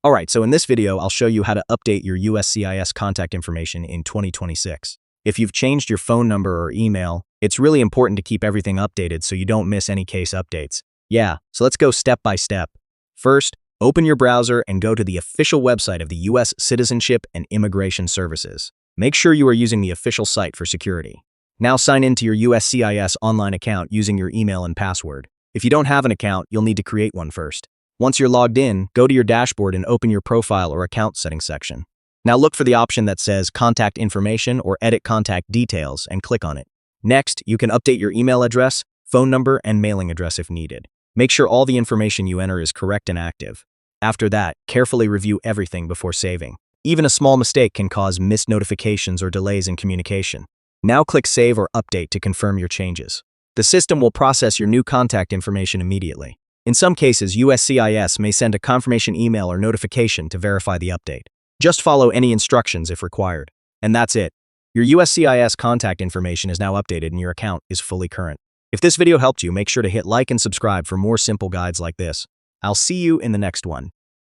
Alright, so in this video, I'll show you how to update your USCIS contact information in 2026. If you've changed your phone number or email, it's really important to keep everything updated so you don't miss any case updates. So let's go step by step. First, open your browser and go to the official website of the U.S. Citizenship and Immigration Services. Make sure you are using the official site for security. Now sign in to your USCIS online account using your email and password. If you don't have an account, you'll need to create one first. Once you're logged in, go to your dashboard and open your profile or account settings section. Now look for the option that says Contact Information or Edit Contact Details and click on it. Next, you can update your email address, phone number, and mailing address if needed. Make sure all the information you enter is correct and active. After that, carefully review everything before saving. Even a small mistake can cause missed notifications or delays in communication. Now click Save or Update to confirm your changes. The system will process your new contact information immediately. In some cases, USCIS may send a confirmation email or notification to verify the update. Just follow any instructions if required. And that's it. Your USCIS contact information is now updated and your account is fully current. If this video helped you, make sure to hit like and subscribe for more simple guides like this. I'll see you in the next one.